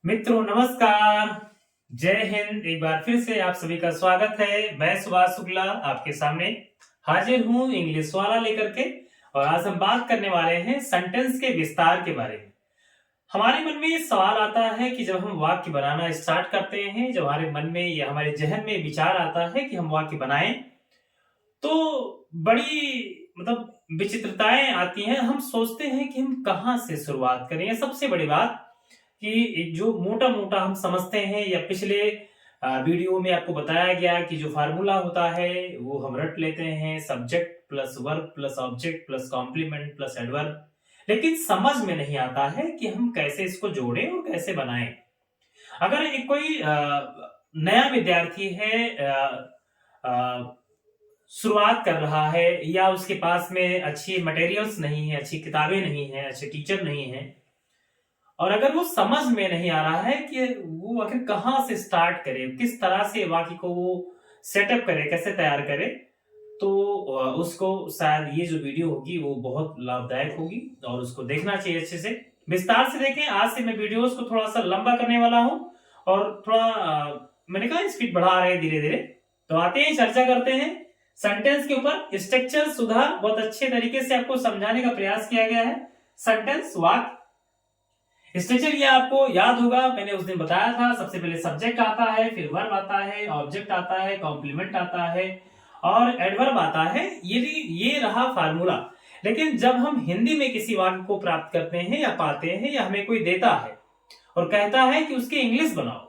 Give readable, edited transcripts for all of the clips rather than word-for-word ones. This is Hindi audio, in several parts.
मित्रों नमस्कार। जय हिंद। एक बार फिर से आप सभी का स्वागत है। मैं सुभाष शुक्ला आपके सामने हाजिर हूं इंग्लिश वाला लेकर के। और आज हम बात करने वाले हैं सेंटेंस के विस्तार के बारे में। हमारे मन में ये सवाल आता है कि जब हम वाक्य बनाना स्टार्ट करते हैं, जब हमारे मन में या हमारे जहन में विचार आता है कि हम वाक्य बनाएं, तो बड़ी विचित्रताएं आती हैं। हम सोचते हैं कि हम कहां से शुरुआत करें। या सबसे बड़ी बात कि जो मोटा मोटा हम समझते हैं, या पिछले वीडियो में आपको बताया गया कि जो फार्मूला होता है वो हम रट लेते हैं, subject plus verb plus object plus complement plus adverb. लेकिन समझ में नहीं आता है कि हम कैसे इसको जोड़ें और कैसे बनाएं। अगर एक कोई नया विद्यार्थी है, शुरुआत कर रहा है, या उसके पास में अच्छी मटेरियल्स नहीं है, अच्छी किताबें नहीं है, अच्छे टीचर नहीं है, और अगर वो समझ में नहीं आ रहा है कि वो आखिर कहां से स्टार्ट करे, किस तरह से वाक्य को वो सेटअप करे, कैसे तैयार करे, तो उसको शायद ये जो वीडियो होगी वो बहुत लाभदायक होगी और उसको देखना चाहिए अच्छे से, विस्तार से देखें। आज से मैं वीडियोस को थोड़ा सा लंबा करने वाला हूं और थोड़ा मैंने कहा स्पीड बढ़ा रहे हैं धीरे धीरे। तो आते हैं, चर्चा करते हैं सेंटेंस के ऊपर। स्ट्रक्चर सुधार बहुत अच्छे तरीके से आपको समझाने का प्रयास किया गया है। सेंटेंस वाक्य स्ट्रक्चर ये आपको याद होगा, मैंने उस दिन बताया था। सबसे पहले सब्जेक्ट आता है, फिर वर्ब आता है, ऑब्जेक्ट आता है, कॉम्प्लीमेंट आता है और एडवर्ब आता है। ये रहा फार्मूला। लेकिन जब हम हिंदी में किसी वाक्य को प्राप्त करते हैं या पाते हैं, या हमें कोई देता है और कहता है कि उसकी इंग्लिश बनाओ,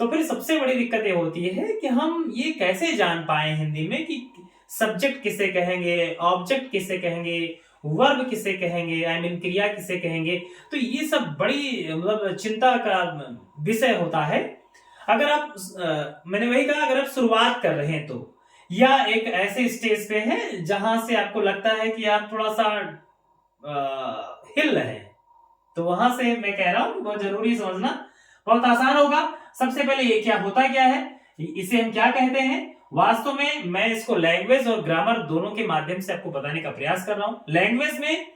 तो फिर सबसे बड़ी दिक्कत ये होती है कि हम ये कैसे जान पाए हिंदी में कि सब्जेक्ट किसे कहेंगे, ऑब्जेक्ट किसे कहेंगे, वर्ब किसे कहेंगे, आई मीन क्रिया किसे कहेंगे। तो ये सब बड़ी चिंता का विषय होता है। अगर आप मैंने वही कहा, अगर आप शुरुआत कर रहे हैं तो, या एक ऐसे स्टेज पे हैं जहां से आपको लगता है कि आप थोड़ा सा हिल रहे हैं, तो वहां से मैं कह रहा हूं बहुत जरूरी समझना, बहुत आसान होगा। सबसे पहले ये क्या है, इसे हम क्या कहते हैं। वास्तव में मैं इसको लैंग्वेज और ग्रामर दोनों के माध्यम से आपको बताने का प्रयास कर रहा हूं। लैंग्वेज में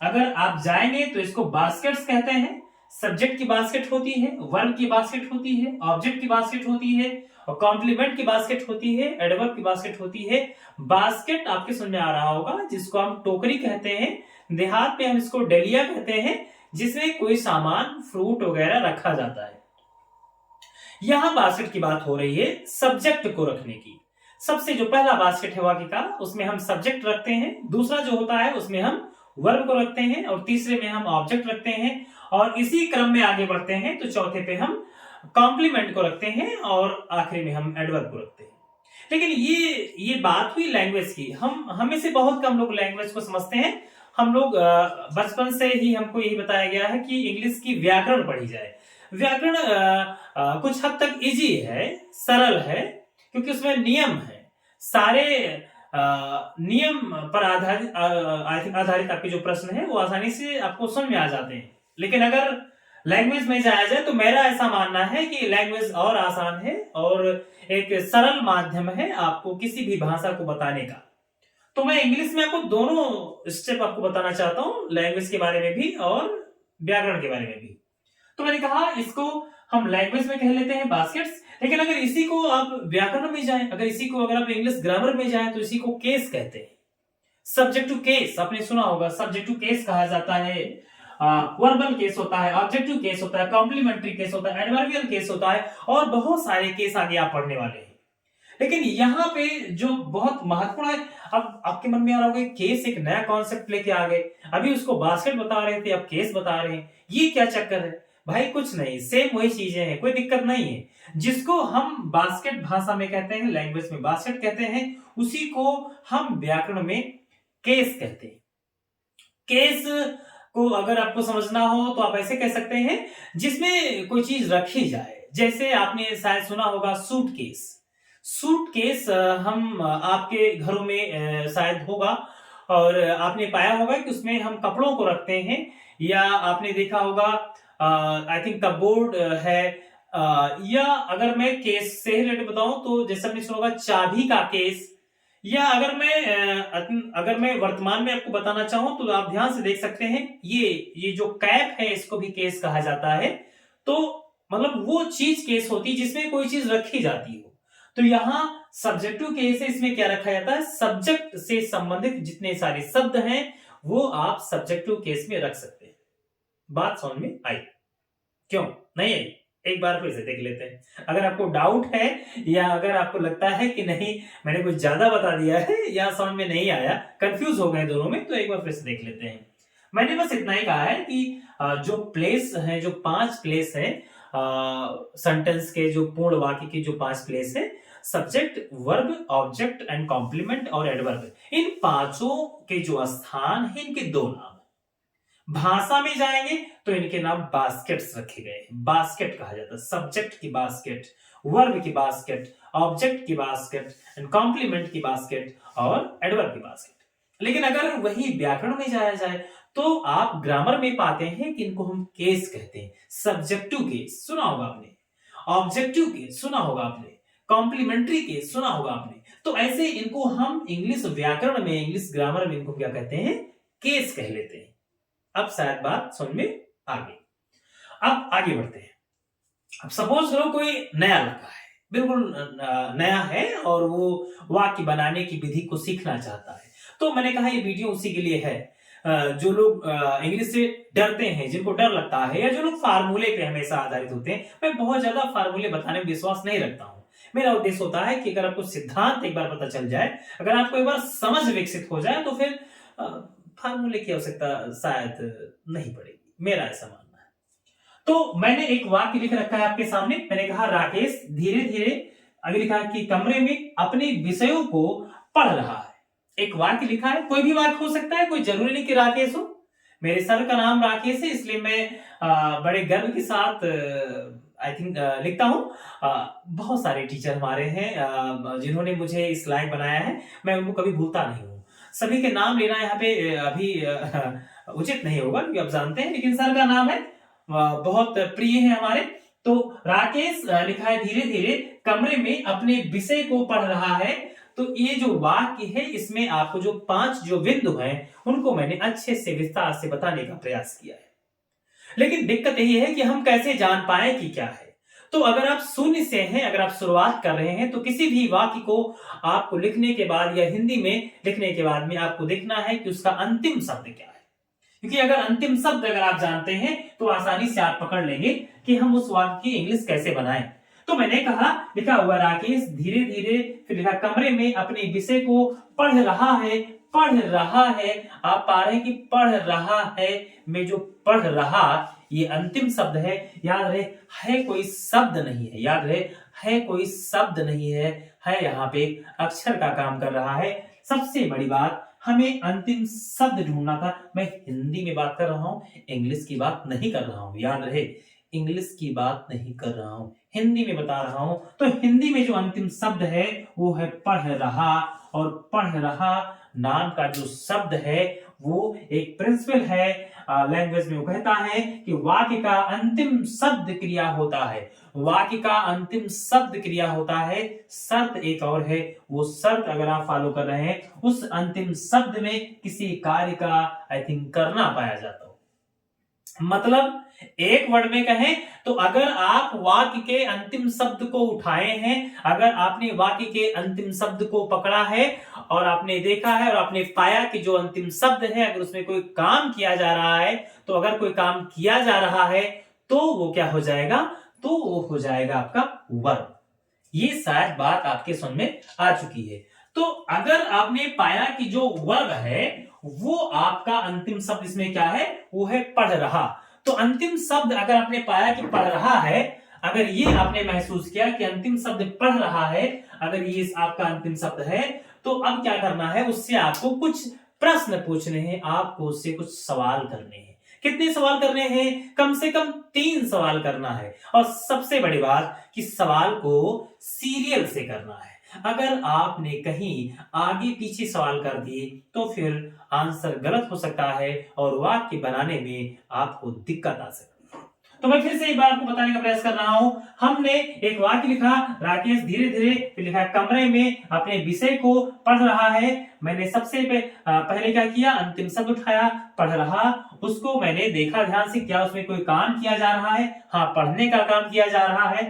अगर आप जाएंगे तो इसको बास्केट्स कहते हैं। सब्जेक्ट की बास्केट होती है, वर्ब की बास्केट होती है, ऑब्जेक्ट की बास्केट होती है, और कॉम्प्लीमेंट की बास्केट होती है, एडवर्ब की बास्केट होती है। बास्केट आपके समझ में आ रहा होगा, जिसको हम टोकरी कहते हैं। देहात में हम इसको डलिया कहते हैं, जिसमें कोई सामान, फ्रूट वगैरह रखा जाता है। यहां बास्केट की बात हो रही है सब्जेक्ट को रखने की। सबसे जो पहला बास्केट है वाक्य का, उसमें हम सब्जेक्ट रखते हैं। दूसरा जो होता है उसमें हम वर्ब को रखते हैं, और तीसरे में हम ऑब्जेक्ट रखते हैं, और इसी क्रम में आगे बढ़ते हैं तो चौथे पे हम कॉम्प्लीमेंट को रखते हैं, और आखिरी में हम एडवर्ब को रखते हैं। लेकिन ये बात हुई लैंग्वेज की। हमें से बहुत कम लोग लैंग्वेज को समझते हैं। हम लोग बचपन से ही हमको यही बताया गया है कि इंग्लिश की व्याकरण पढ़ी जाए। व्याकरण कुछ हद तक इजी है, सरल है, क्योंकि उसमें नियम है। सारे नियम पर आधारित आपके जो प्रश्न है वो आसानी से आपको समझ में आ जाते हैं। लेकिन अगर लैंग्वेज में जाया जाए तो मेरा ऐसा मानना है कि लैंग्वेज और आसान है और एक सरल माध्यम है आपको किसी भी भाषा को बताने का। तो मैं इंग्लिश में आपको दोनों स्टेप आपको बताना चाहता हूं, लैंग्वेज के बारे में भी और व्याकरण के बारे में भी। तो मैंने कहा इसको हम लैंग्वेज में कह लेते हैं बास्केट्स। लेकिन अगर इसी को आप व्याकरण में जाएं, अगर आप इंग्लिश ग्रामर में जाएं, तो इसी को केस कहते हैं। सब्जेक्ट टू केस आपने सुना होगा, सब्जेक्ट टू केस कहा जाता है। वर्बल केस होता है, ऑब्जेक्टिव केस होता है, कॉम्प्लीमेंट्री केस होता है, एडवर्बियल केस होता है, और बहुत सारे केस आगे आप पढ़ने वाले हैं। लेकिन यहाँ पे जो बहुत महत्वपूर्ण है, अब आपके मन में आ रहा होगा केस एक नया कॉन्सेप्ट लेके आ गए। अभी उसको बास्केट बता रहे थे, अब केस बता रहे हैं, ये क्या चक्कर है भाई? कुछ नहीं, सेम वही चीजें हैं, कोई दिक्कत नहीं है। जिसको हम बास्केट भाषा में कहते हैं, लैंग्वेज में बास्केट कहते हैं, उसी को हम व्याकरण में केस कहते हैं। केस को अगर आपको समझना हो तो आप ऐसे कह सकते हैं, जिसमें कोई चीज रखी जाए। जैसे आपने शायद सुना होगा सूटकेस। सूटकेस हम आपके घरों में शायद होगा, और आपने पाया होगा कि उसमें हम कपड़ों को रखते हैं। या आपने देखा होगा आई थिंक कपबोर्ड है, या अगर मैं केस से रिलेटेड बताऊं तो जैसे आपने सुना होगा चाबी का केस। या अगर मैं वर्तमान में आपको बताना चाहूं तो आप ध्यान से देख सकते हैं, ये जो कैप है इसको भी केस कहा जाता है। तो मतलब वो चीज केस होती है जिसमें कोई चीज रखी जाती हो। तो यहां सब्जेक्टिव केस है, इसमें क्या रखा जाता है, सब्जेक्ट से संबंधित जितने सारे शब्द हैं वो आप सब्जेक्टिव केस में रख सकते हैं। बात समझ में आई? क्यों नहीं आई? एक बार फिर से देख लेते हैं। अगर आपको डाउट है या अगर आपको लगता है कि नहीं मैंने कुछ ज्यादा बता दिया है या समझ में नहीं आया, कंफ्यूज हो गए दोनों में, तो एक बार फिर से देख लेते हैं। मैंने बस इतना ही कहा है कि जो प्लेस है, जो 5 प्लेस है सेंटेंस के, जो पूर्ण वाक्य के जो 5 प्लेस है, subject, verb, object and complement और एडवर्ब, इन पांचों के जो स्थान है इनके 2 नाम। भाषा में जाएंगे तो इनके नाम बास्केट्स रखे गए हैं। बास्केट कहा जाता है, सब्जेक्ट की बास्केट, वर्ब की बास्केट, ऑब्जेक्ट की बास्केट एंड कॉम्प्लीमेंट की बास्केट और एडवर्ब की बास्केट। लेकिन अगर वही व्याकरण में जाया जाए तो आप ग्रामर में पाते हैं कि इनको हम केस कहते हैं। सब्जेक्टिव केस सुना होगा आपने, ऑब्जेक्टिव केस सुना होगा आपने, कॉम्प्लीमेंट्री केस सुना होगा आपने। तो ऐसे इनको हम इंग्लिश व्याकरण में, इंग्लिश ग्रामर में इनको क्या कहते हैं, केस कह लेते हैं। अब शायद बात समझ में आ गई। अब आगे बढ़ते हैं। अब सपोज करो कोई नया लड़का है, बिल्कुल नया है और वो वाक्य बनाने की विधि को सीखना चाहता है। तो मैंने कहा ये वीडियो उसी के लिए है जो लोग इंग्लिश से डरते हैं, जिनको डर लगता है, या जो लोग फार्मूले पे हमेशा आधारित होते हैं। मैं बहुत ज्यादा फार्मूले बताने में विश्वास नहीं रखता हूं। मेरा उद्देश्य होता है कि अगर आपको सिद्धांत एक बार पता चल जाए, अगर आपको एक बार समझ विकसित हो जाए, तो फिर फार्मूले की आवश्यकता शायद नहीं पड़ेगी, मेरा ऐसा मानना है। तो मैंने एक वाक्य लिख रखा है आपके सामने। मैंने कहा राकेश धीरे धीरे, आगे लिखा है कि कमरे में अपने विषयों को पढ़ रहा है। एक वाक्य लिखा है, कोई भी वाक्य हो सकता है, कोई जरूरी नहीं कि राकेश हो। मेरे सर का नाम राकेश है, इसलिए मैं बड़े गर्व के साथ आई थिंक लिखता हूं। बहुत सारे टीचर हमारे हैं जिन्होंने मुझे इस लायक बनाया है, मैं उनको कभी भूलता नहीं हूं। सभी के नाम लेना यहाँ पे अभी उचित नहीं होगा क्योंकि आप जानते हैं, लेकिन सर का नाम है, बहुत प्रिय है हमारे। तो राकेश लिखा है धीरे धीरे कमरे में अपने विषय को पढ़ रहा है। तो ये जो वाक्य है इसमें आपको जो 5 जो बिंदु हैं उनको मैंने अच्छे से विस्तार से बताने का प्रयास किया है। लेकिन दिक्कत यही है कि हम कैसे जान पाए कि क्या है। तो अगर आप शून्य से हैं, अगर आप शुरुआत कर रहे हैं, तो किसी भी वाक्य को आपको लिखने के बाद या हिंदी में लिखने के बाद में आपको देखना है कि उसका अंतिम शब्द क्या है। क्योंकि अगर अंतिम शब्द अगर आप जानते हैं तो आसानी से आप पकड़ लेंगे कि हम उस वाक्य की इंग्लिश कैसे बनाएं। तो मैंने कहा, लिखा हुआ राकेश धीरे धीरे, फिर लिखा कमरे में अपने विषय को पढ़ रहा है। पढ़ रहा है, आप पा रहे हैं कि पढ़ रहा है में जो पढ़ रहा ये अंतिम शब्द है। याद रहे, है कोई शब्द नहीं है, याद रहे, है कोई शब्द नहीं है यहाँ पे अक्षर का काम कर रहा है। सबसे बड़ी बात, हमें अंतिम शब्द ढूंढना था। मैं हिंदी में बात कर रहा हूं, इंग्लिश की बात नहीं कर रहा हूं। याद रहे, इंग्लिश की बात नहीं कर रहा हूं, हिंदी में बता रहा हूं। तो हिंदी में जो अंतिम शब्द है वो है पढ़ रहा, और पढ़ रहा नाम का जो शब्द है वो एक प्रिंसिपल है लैंग्वेज में। वो कहता है कि वाक्य का अंतिम शब्द क्रिया होता है, वाक्य का अंतिम शब्द क्रिया होता है। शर्त एक और है, वो शर्त अगर आप फॉलो कर रहे हैं, उस अंतिम शब्द में किसी कार्य का आई थिंक करना पाया जाता हो। मतलब एक वर्ड में कहें तो अगर आप वाक्य के अंतिम शब्द को उठाए हैं, अगर आपने वाक्य के अंतिम शब्द को पकड़ा है और आपने देखा है और आपने पाया कि जो अंतिम शब्द है अगर उसमें कोई काम किया जा रहा है, तो अगर कोई काम किया जा रहा है तो वो क्या हो जाएगा, तो वो हो जाएगा आपका वर्ब। ये शायद बात आपके समझ में आ चुकी है। तो अगर आपने पाया कि जो वर्ब है वो आपका अंतिम शब्द इसमें क्या है, वो है पढ़ रहा। तो अंतिम शब्द अगर आपने पाया कि पढ़ रहा है, अगर ये आपने महसूस किया कि अंतिम शब्द पढ़ रहा है, अगर ये आपका अंतिम शब्द है, तो अब क्या करना है, उससे आपको कुछ प्रश्न पूछने हैं, आपको उससे कुछ सवाल करने हैं। कितने सवाल करने हैं, कम से कम 3 सवाल करना है। और सबसे बड़ी बात कि सवाल को सीरियल से करना है। अगर आपने कहीं आगे पीछे सवाल कर दिए तो फिर आंसर गलत हो सकता है और वाक्य बनाने में आपको दिक्कत आ सकती है। तो मैं फिर से एक बार आपको बताने का प्रयास कर रहा हूं। हमने एक वाक्य लिखा, राकेश धीरे धीरे, फिर लिखा कमरे में अपने विषय को पढ़ रहा है। मैंने सबसे पहले क्या किया, अंतिम शब्द उठाया, पढ़ रहा। उसको मैंने देखा ध्यान से, क्या उसमें कोई काम किया जा रहा है? हाँ, पढ़ने का काम किया जा रहा है।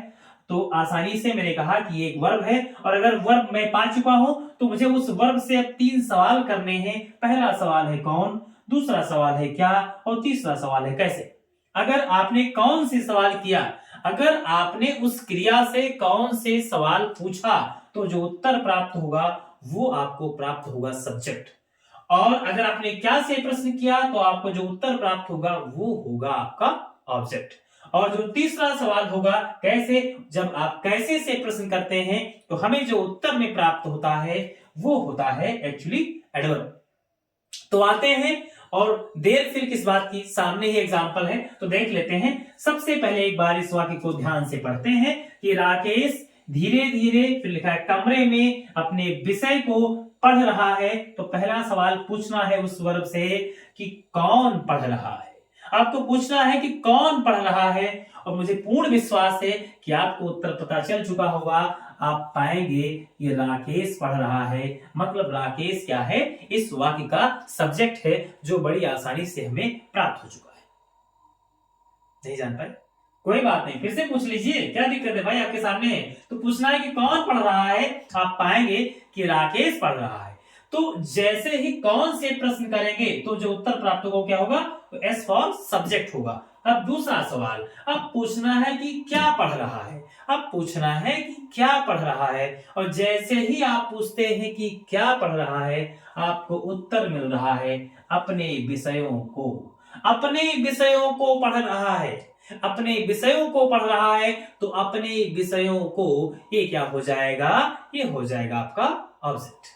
तो आसानी से मैंने कहा कि एक वर्ब है, और अगर वर्ब मैं पा चुका हूं तो मुझे उस वर्ब से अब 3 सवाल करने हैं। पहला सवाल है कौन, दूसरा सवाल है क्या, और तीसरा सवाल है कैसे। अगर आपने कौन से सवाल किया, अगर आपने उस क्रिया से कौन से सवाल पूछा, तो जो उत्तर प्राप्त होगा वो आपको प्राप्त होगा सब्जेक्ट। और अगर आपने क्या से प्रश्न किया तो आपको जो उत्तर प्राप्त होगा वो होगा आपका ऑब्जेक्ट। और जो तीसरा सवाल होगा कैसे, जब आप कैसे से प्रश्न करते हैं तो हमें जो उत्तर में प्राप्त होता है वो होता है एक्चुअली एडवर्ब। तो आते हैं, और देर फिर किस बात की, सामने ही एग्जाम्पल है तो देख लेते हैं। सबसे पहले एक बार इस वाक्य को ध्यान से पढ़ते हैं कि राकेश धीरे धीरे, फिर लिखा है कमरे में अपने विषय को पढ़ रहा है। तो पहला सवाल पूछना है उस वर्ब से कि कौन पढ़ रहा है। आपको पूछना है कि कौन पढ़ रहा है, और मुझे पूर्ण विश्वास है कि आपको उत्तर पता चल चुका होगा। आप पाएंगे ये राकेश पढ़ रहा है, मतलब राकेश क्या है, इस वाक्य का सब्जेक्ट है, जो बड़ी आसानी से हमें प्राप्त हो चुका है। नहीं जान पाए, कोई बात नहीं, फिर से पूछ लीजिए, क्या दिक्कत है भाई, आपके सामने है। तो पूछना है कि कौन पढ़ रहा है, आप पाएंगे कि राकेश पढ़ रहा है। तो जैसे ही कौन से प्रश्न करेंगे तो जो उत्तर प्राप्त होगा क्या होगा, तो एस फॉर सब्जेक्ट होगा। अब दूसरा सवाल, अब पूछना है कि क्या पढ़ रहा है। अब पूछना है कि क्या पढ़ रहा है, और जैसे ही आप पूछते हैं कि क्या पढ़ रहा है, आपको उत्तर मिल रहा है अपने विषयों को। अपने विषयों को पढ़ रहा है, अपने विषयों को पढ़ रहा है, तो अपने विषयों को, ये क्या हो जाएगा, ये हो जाएगा आपका ऑब्जेक्ट।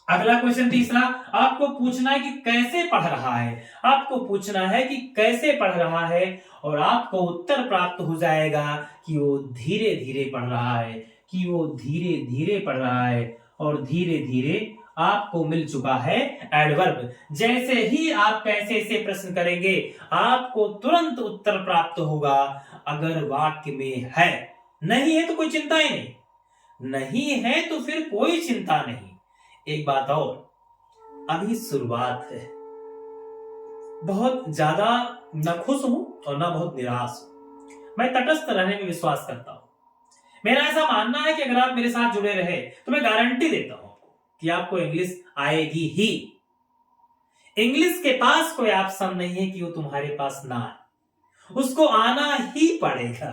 अगला क्वेश्चन तीसरा, आपको पूछना है कि कैसे पढ़ रहा है। आपको पूछना है कि कैसे पढ़ रहा है, और आपको उत्तर प्राप्त हो जाएगा कि वो धीरे धीरे पढ़ रहा है, कि वो धीरे धीरे पढ़ रहा है। और धीरे धीरे आपको मिल चुका है एडवर्ब। जैसे ही आप कैसे से प्रश्न करेंगे आपको तुरंत उत्तर प्राप्त होगा। अगर वाक्य में है, नहीं है तो कोई चिंता ही नहीं, नहीं है तो फिर कोई चिंता नहीं। एक बात और, अभी शुरुआत है, बहुत ज्यादा न खुश हूं और न बहुत निराश हूं। मैं तटस्थ रहने में विश्वास करता हूं। मेरा ऐसा मानना है कि अगर आप मेरे साथ जुड़े रहे तो मैं गारंटी देता हूं कि आपको इंग्लिश आएगी ही। इंग्लिश के पास कोई ऑप्शन नहीं है कि वो तुम्हारे पास ना आए, उसको आना ही पड़ेगा,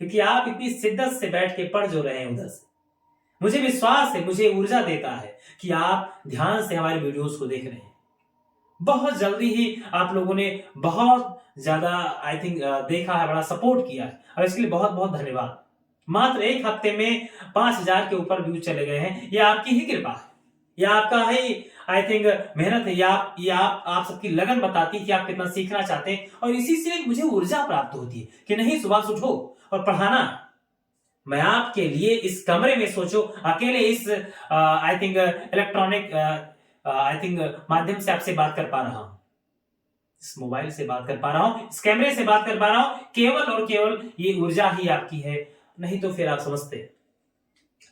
क्योंकि आप इतनी शिद्दत से बैठ के पढ़ जो रहे हैं उधर से। मुझे विश्वास है, मुझे ऊर्जा देता है कि आप ध्यान से हमारे वीडियोस को देख रहे हैं। बहुत जल्दी ही आप लोगों ने बहुत ज्यादा आई थिंक देखा है, बड़ा सपोर्ट किया है, और इसके लिए बहुत बहुत धन्यवाद। मात्र एक हफ्ते में 5000 के ऊपर व्यूज चले गए हैं, ये आपकी ही कृपा है, ये आपका ही आई थिंक मेहनत है, ये आप सबकी लगन बताती है कि आप कितना सीखना चाहते हैं। और इसी से मुझे ऊर्जा प्राप्त होती है कि नहीं, सुबह से उठो और पढ़ाना। मैं आपके लिए इस कमरे में, सोचो अकेले इस I think electronic I think माध्यम से आपसे बात कर पा रहा हूं, इस मोबाइल से बात कर पा रहा हूं, इस कैमरे से बात कर पा रहा हूं, केवल और केवल ये ऊर्जा ही आपकी है। नहीं तो फिर आप समझते।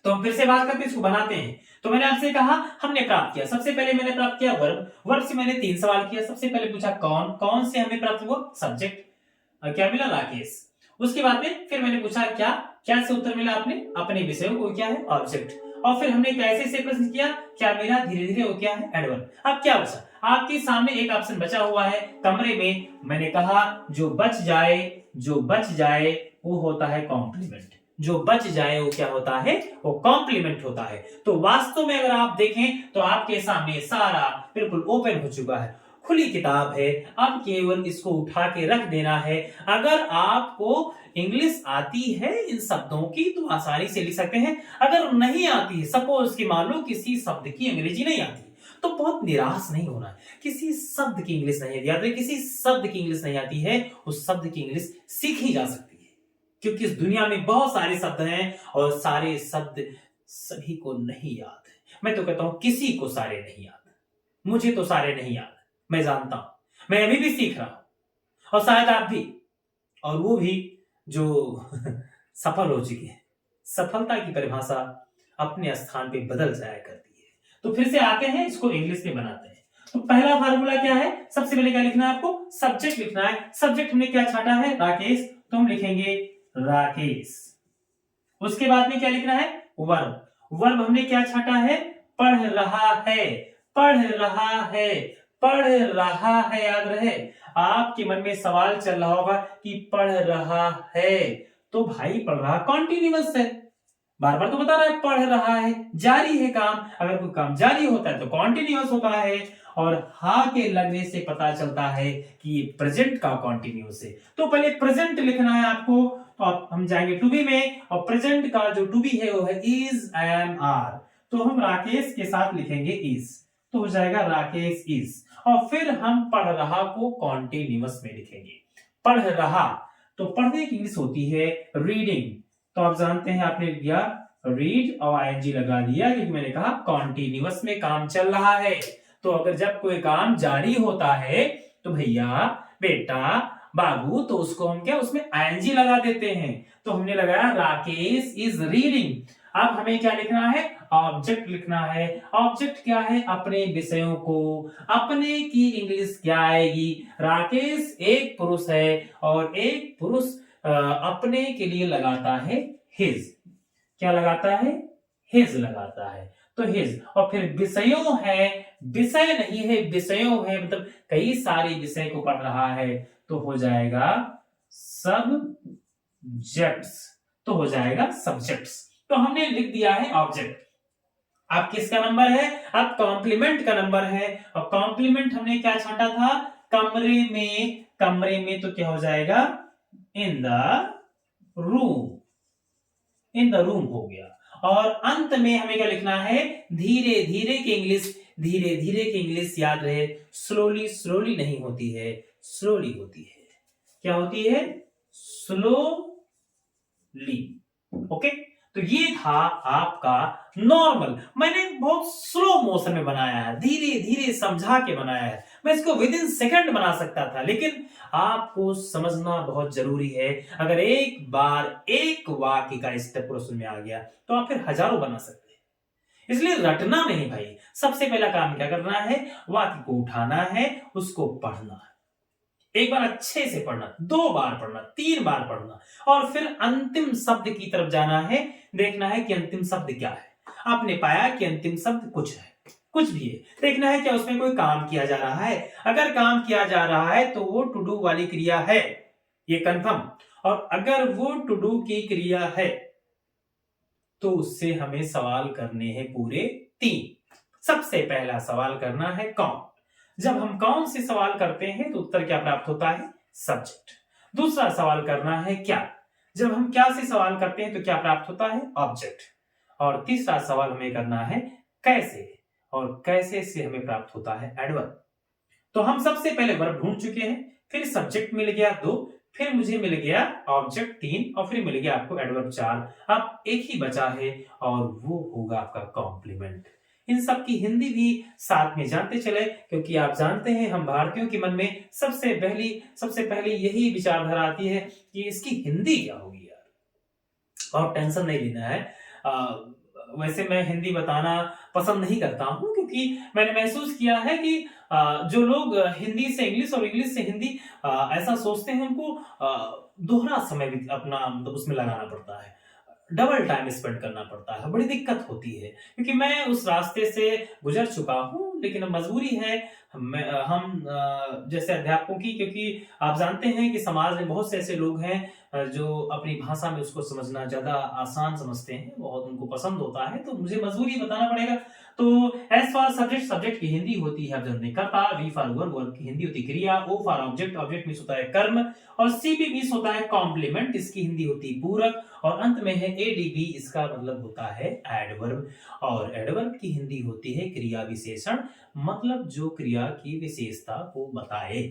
तो हम फिर से बात करते हैं, इसको बनाते हैं। तो मैंने आपसे कहा हमने प्राप्त किया, सबसे पहले मैंने प्राप्त किया वर्ब। वर्ब से मैंने 3 सवाल किया। सबसे पहले पूछा कौन, कौन से हमें प्राप्त हुआ सब्जेक्ट, क्या मिला राकेश। उसके बाद में फिर मैंने पूछा क्या, क्या से उत्तर मिला आपने अपने विषयों को, क्या है ऑब्जेक्ट। और फिर हमने कैसे से प्रश्न किया, क्या मिला धीरे धीरे, वो क्या है एडवर्ब। अब क्या बचा, आपके सामने एक ऑप्शन बचा हुआ है कमरे में। मैंने कहा जो बच जाए, जो बच जाए वो होता है कॉम्प्लीमेंट। जो बच जाए वो क्या होता है, वो कॉम्प्लीमेंट होता है। तो वास्तव में अगर आप देखें तो आपके सामने सारा बिल्कुल ओपन हो चुका है, खुली किताब है। अब केवल इसको उठा के रख देना है। अगर आपको इंग्लिश आती है इन शब्दों की तो आसानी से लिख सकते हैं। अगर नहीं आती है, सपोज कि मान लो किसी शब्द की अंग्रेजी नहीं आती, तो बहुत निराश नहीं होना है। किसी शब्द की इंग्लिश नहीं आती, किसी शब्द की इंग्लिश नहीं आती है, उस शब्द की इंग्लिश सीखी जा सकती है। क्योंकि इस दुनिया में बहुत सारे शब्द हैं और सारे शब्द सभी को नहीं याद है। मैं तो कहता हूं किसी को सारे नहीं याद, मुझे तो सारे नहीं याद, मैं जानता हूं, मैं अभी भी सीख रहा हूं और शायद आप भी। और वो भी जो सफल हो चुके हैं। सफलता की परिभाषा अपने स्थान पे बदल जाया करती है। तो फिर से आते हैं, इसको इंग्लिश में बनाते हैं। तो पहला फार्मूला क्या है? सबसे पहले क्या लिखना है आपको? सब्जेक्ट लिखना है। सब्जेक्ट हमने क्या छाटा है? राकेश, तो हम लिखेंगे राकेश। उसके बाद में क्या लिखना है? वर्ब। वर्ब हमने क्या छाटा है? पढ़ रहा है, पढ़ रहा है, पढ़ रहा है। याद रहे, आपके मन में सवाल चल रहा होगा कि पढ़ रहा है, तो भाई पढ़ रहा कॉन्टिन्यूअस है, बार बार तो बता रहा है पढ़ रहा है, जारी है काम। अगर कोई काम जारी होता है तो कॉन्टिन्यूअस होता है, और हा के लगने से पता चलता है कि ये प्रेजेंट का कॉन्टिन्यूअस है। तो पहले प्रेजेंट लिखना है आपको, तो अब हम जाएंगे टू बी में, और प्रेजेंट का जो टू बी है वो है इज, एम, आर। तो हम राकेश के साथ लिखेंगे इज, तो हो जाएगा राकेश इज। और फिर हम पढ़ रहा को कॉन्टिन्यूअस में लिखेंगे। पढ़ रहा, तो पढ़ने की इंग्लिश होती है रीडिंग। तो आप जानते हैं, आपने लिया रीड और आईएनजी लगा दिया, क्योंकि मैंने कहा कॉन्टिन्यूअस में काम चल रहा है। तो अगर जब कोई काम जारी होता है तो भैया, बेटा, बाबू, तो उसको हम क्या, उसमें आईएनजी लगा देते हैं। तो हमने लगाया राकेश इज रीडिंग। अब हमें क्या लिखना है? ऑब्जेक्ट लिखना है। ऑब्जेक्ट क्या है? अपने विषयों को। अपने की इंग्लिश क्या आएगी? राकेश एक पुरुष है, और एक पुरुष अपने के लिए लगाता है हिज। क्या लगाता है? हिज लगाता है, तो हिज। और फिर विषयों है, विषय नहीं है, विषयों है, मतलब कई सारे विषय को पढ़ रहा है, तो हो जाएगा सब्जेक्ट्स। तो हो जाएगा सब्जेक्ट्स। तो हमने लिख दिया है ऑब्जेक्ट। अब किसका नंबर है? अब कॉम्प्लीमेंट का नंबर है, और कॉम्प्लीमेंट हमने क्या छांटा था? कमरे में। कमरे में तो क्या हो जाएगा? In the room. In the room हो गया। और अंत में हमें क्या लिखना है? धीरे धीरे की इंग्लिश। धीरे धीरे की इंग्लिश याद रहे, स्लोली स्लोली नहीं होती है, स्लोली होती है। क्या होती है? स्लोली। ओके, तो ये था आपका नॉर्मल। मैंने बहुत स्लो मोशन में बनाया है, धीरे धीरे समझा के बनाया है। मैं इसको विद इन सेकंड बना सकता था, लेकिन आपको समझना बहुत जरूरी है। अगर एक बार एक वाक्य का स्टेप प्रोसेस में आ गया, तो आप फिर हजारों बना सकते हैं। इसलिए रटना नहीं भाई। सबसे पहला काम क्या करना है? वाक्य को उठाना है, उसको पढ़ना है। एक बार अच्छे से पढ़ना, 2 बार पढ़ना, 3 बार पढ़ना, और फिर अंतिम शब्द की तरफ जाना है। देखना है कि अंतिम शब्द क्या है। आपने पाया कि अंतिम शब्द कुछ है, कुछ भी है, देखना है क्या उसमें कोई काम किया जा रहा है। अगर काम किया जा रहा है तो वो टू डू वाली क्रिया है, ये कंफर्म। और अगर वो टू डू की क्रिया है, तो उससे हमें सवाल करने हैं पूरे 3। सबसे पहला सवाल करना है कौन। जब हम कौन से सवाल करते हैं तो उत्तर क्या प्राप्त होता है? सब्जेक्ट। दूसरा सवाल करना है क्या। जब हम क्या से सवाल करते हैं तो क्या प्राप्त होता है? ऑब्जेक्ट। और तीसरा सवाल हमें करना है कैसे, और कैसे से हमें प्राप्त होता है एडवर्ब। तो हम सबसे पहले वर्ब ढूंढ चुके हैं, फिर सब्जेक्ट मिल गया 2, फिर मुझे मिल गया ऑब्जेक्ट 3, और फिर मिल गया आपको एडवर्ब 4। अब एक ही बचा है, और वो होगा आपका कॉम्प्लीमेंट। इन सब की हिंदी भी साथ में जानते चले, क्योंकि आप जानते हैं हम भारतीयों के मन में सबसे पहली यही विचारधारा आती है कि इसकी हिंदी क्या होगी यार। और टेंशन नहीं लेना है। वैसे मैं हिंदी बताना पसंद नहीं करता हूं, क्योंकि मैंने महसूस किया है कि जो लोग हिंदी से इंग्लिश और इंग्लिश से हिंदी ऐसा सोचते हैं, उनको दोहरा समय भी अपना मतलब उसमें लगाना पड़ता है, डबल टाइम स्पेंड करना पड़ता है, बड़ी दिक्कत होती है। क्योंकि मैं उस रास्ते से गुजर चुका हूं, लेकिन मजबूरी है हम जैसे अध्यापकों की, क्योंकि आप जानते हैं कि समाज में बहुत से ऐसे लोग हैं जो अपनी भाषा में उसको समझना ज्यादा आसान समझते हैं, बहुत उनको पसंद होता है, तो मुझे मजबूरी बताना पड़ेगा। तो एस फॉर सब्जेक्ट, सब्जेक्ट की हिंदी होती है अब कर्ता, वी फॉर वर्ब, वर्ब की हिंदी होती है क्रिया, O for object, object means होता है कर्म, और सीपी मींस होता है कॉम्प्लीमेंट, इसकी हिंदी होती है पूरक, और अंत में है एडीबी, इसका मतलब होता है एडवर्ब। और एडवर्ब की हिंदी होती है क्रिया विशेषण, मतलब जो क्रिया की विशेषता को बताए।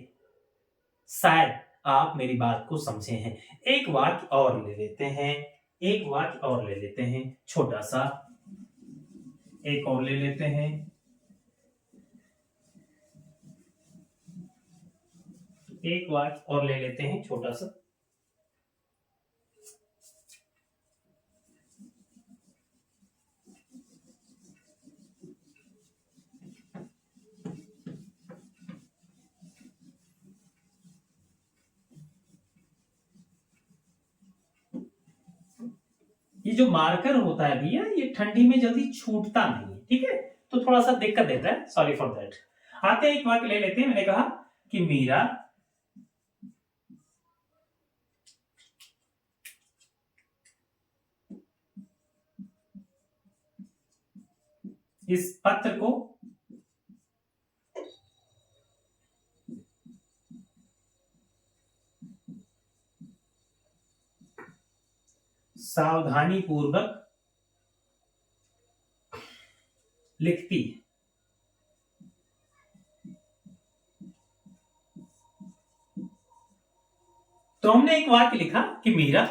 शायद आप मेरी बात को समझे हैं। एक वाक्य और ले लेते हैं, एक वाक्य और ले लेते हैं, छोटा सा एक और ले लेते हैं। एक वाक्य और ले लेते हैं छोटा सा। ये जो मार्कर होता है भैया, ये ठंडी में जल्दी छूटता नहीं है, ठीक है, तो थोड़ा सा दिक्कत देता है, सॉरी फॉर दैट। आते हैं एक वाक्य ले लेते हैं। मैंने कहा कि मीरा इस पत्र को सावधानी पूर्वक लिखती है। तो हमने एक वाक्य लिखा कि मीरा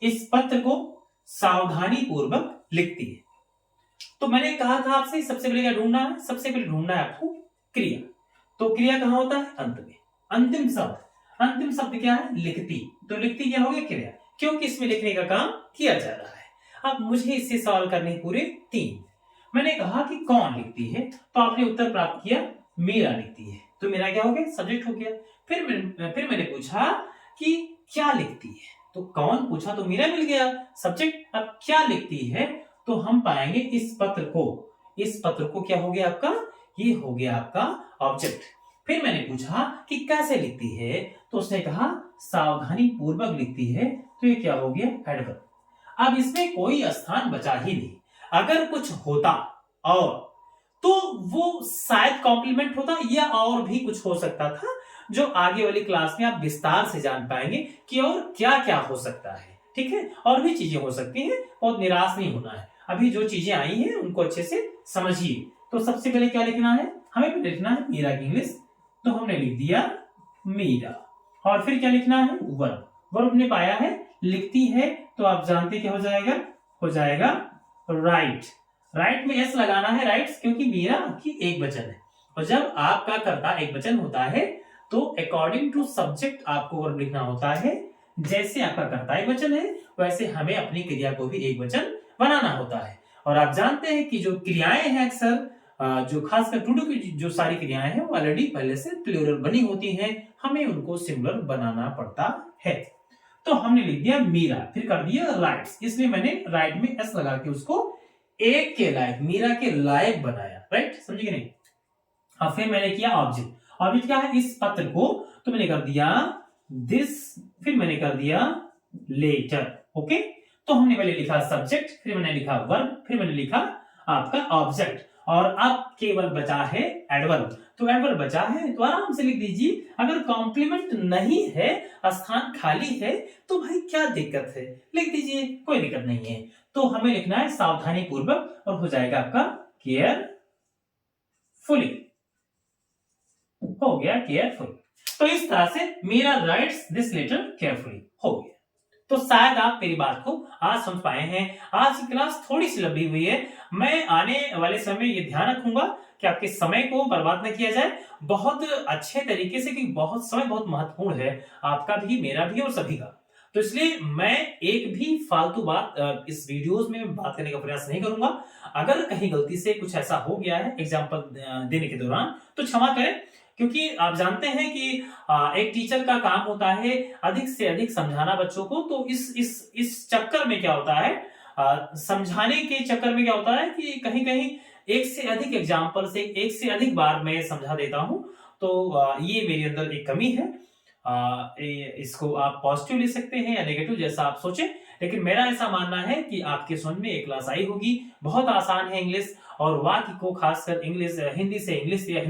इस पत्र को सावधानी पूर्वक लिखती है। तो मैंने कहा था आपसे सबसे पहले क्या ढूंढना है, सबसे पहले ढूंढना है आपको क्रिया। तो क्रिया कहां होता है, अंत में, अंतिम शब्द। अंतिम शब्द क्या है, लिखती। तो लिखती क्या हो गया, क्रिया, क्योंकि इसमें लिखने का काम किया जा रहा है। अब मुझे इससे सवाल करने पूरे 3। मैंने कहा कि कौन लिखती है, तो आपने उत्तर प्राप्त किया मीरा लिखती है। तो मेरा क्या हो गया, सब्जेक्ट हो गया। फिर मैंने पूछा कि क्या लिखती है, तो कौन पूछा तो मीरा मिल गया, सब्जेक्ट। अब क्या लिखती है, तो हम पाएंगे इस पत्र को क्या हो गया आपका, ये हो गया आपका ऑब्जेक्ट। फिर मैंने पूछा कि कैसे लिखती है, तो उसने कहा सावधानी पूर्वक लिखती है, तो ये क्या हो गया, एडवर्ब। अब इसमें कोई स्थान बचा ही नहीं। अगर कुछ होता और, तो वो शायद कॉम्प्लीमेंट होता या और भी कुछ हो सकता था, जो आगे वाली क्लास में आप विस्तार से जान पाएंगे कि और क्या क्या हो सकता है, ठीक है, और भी चीजें हो सकती हैं। बहुत निराश नहीं होना है, अभी जो चीजें आई हैं उनको अच्छे से समझिए। तो सबसे पहले क्या लिखना है, हमें लिखना है मीरा की इंग्लिश, तो हमने लिख दिया मीरा। और फिर क्या लिखना है, वर्ब। वर्ब ने पाया है लिखती है, तो आप जानते क्या हो जाएगा राइट। राइट में एस लगाना है, राइट्स, क्योंकि मीरा की एक वचन है, और जब आपका कर्ता एक वचन होता है तो अकॉर्डिंग टू सब्जेक्ट आपको वर्ब लिखना होता है। जैसे आपका कर्ता एक वचन है, वैसे हमें अपनी क्रिया को भी एक वचन बनाना होता है। और आप जानते हैं कि जो क्रियाएं हैं अक्सर, जो खासकर टू डू की जो सारी क्रियाएं हैं वो ऑलरेडी पहले से प्लूरल बनी होती हैं, हमें उनको सिंगुलर बनाना पड़ता है। तो हमने लिख दिया मीरा, फिर कर दिया राइट्स, इसलिए मैंने राइट में एस लगा के उसको एक के लायक, मीरा के लायक बनाया, राइट, समझे कि नहीं। हाँ, फिर मैंने किया ऑब्जेक्ट। ऑब्जेक्ट क्या है, इस पत्र को, तो मैंने कर दिया दिस, फिर मैंने कर दिया लेटर, ओके। तो हमने पहले लिखा सब्जेक्ट, फिर मैंने लिखा वर्ब, फिर मैंने लिखा आपका ऑब्जेक्ट, और अब केवल बचा है एडवर्ब। तो एडवर्ब बचा है, तो आराम से लिख दीजिए। अगर कॉम्प्लीमेंट नहीं है, स्थान खाली है, तो भाई क्या दिक्कत है, लिख दीजिए, कोई दिक्कत नहीं है। तो हमें लिखना है सावधानी पूर्वक, और हो जाएगा आपका केयरफुली, हो गया केयरफुली। तो इस तरह से Meera writes this letter carefully हो गया। तो शायद आप मेरी बात को आज समझ पाए हैं। आज की क्लास थोड़ी सी लंबी हुई है, मैं आने वाले समय ये ध्यान रखूंगा कि आपके समय को बर्बाद न किया जाए बहुत अच्छे तरीके से, क्योंकि बहुत समय बहुत महत्वपूर्ण है, आपका भी, मेरा भी और सभी का। तो इसलिए मैं एक भी फालतू बात इस वीडियोस में बात करने का प्रयास नहीं करूंगा। अगर कहीं गलती से कुछ ऐसा हो गया है एग्जाम्पल देने के दौरान, तो क्षमा करें, क्योंकि आप जानते हैं कि एक टीचर का काम होता है अधिक से अधिक समझाना बच्चों को। तो इस चक्कर में क्या होता है, समझाने के चक्कर में क्या होता है कि कहीं कहीं एक से अधिक एग्जाम्पल से एक से अधिक बार मैं समझा देता हूं। तो ये मेरे अंदर एक कमी है। इसको आप पॉजिटिव ले सकते हैं या नेगेटिव, जैसा आप सोचें, लेकिन मेरा ऐसा मानना है कि आपके समझ में एक क्लास आई होगी। बहुत आसान है इंग्लिश, और वाक्य को खासकर इंग्लिश हिंदी से इंग्लिश या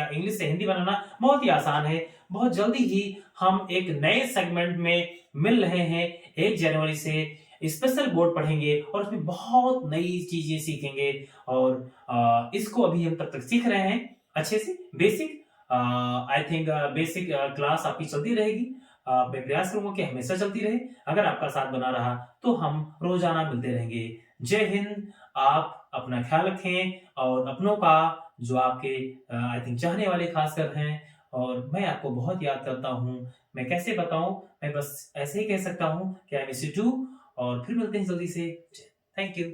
इंग्लिश से हिंदी बनाना बहुत ही आसान है। बहुत जल्दी ही हम एक नए सेगमेंट में मिल रहे हैं। 1 जनवरी से स्पेशल बोर्ड पढ़ेंगे और उसमें बहुत नई चीजें सीखेंगे, और इसको अभी हम तब तक सीख रहे हैं अच्छे से। Basic I think basic class आपकी चलती रहेगी। मैं प्रयास करूंगा कि हमेशा चलती रहे। अगर आपका साथ बना रहा तो हम रोजाना मिलते रहेंगे। जय हिंद। आप अपना ख्याल रखें, और अपनों का जो आपके आई थिंक चाहने वाले खासकर हैं, और मैं आपको बहुत याद करता हूं। मैं कैसे बताऊं, मैं बस ऐसे ही कह सकता हूं कि आई मिस यू टू। और फिर मिलते हैं जल्दी से। Thank you.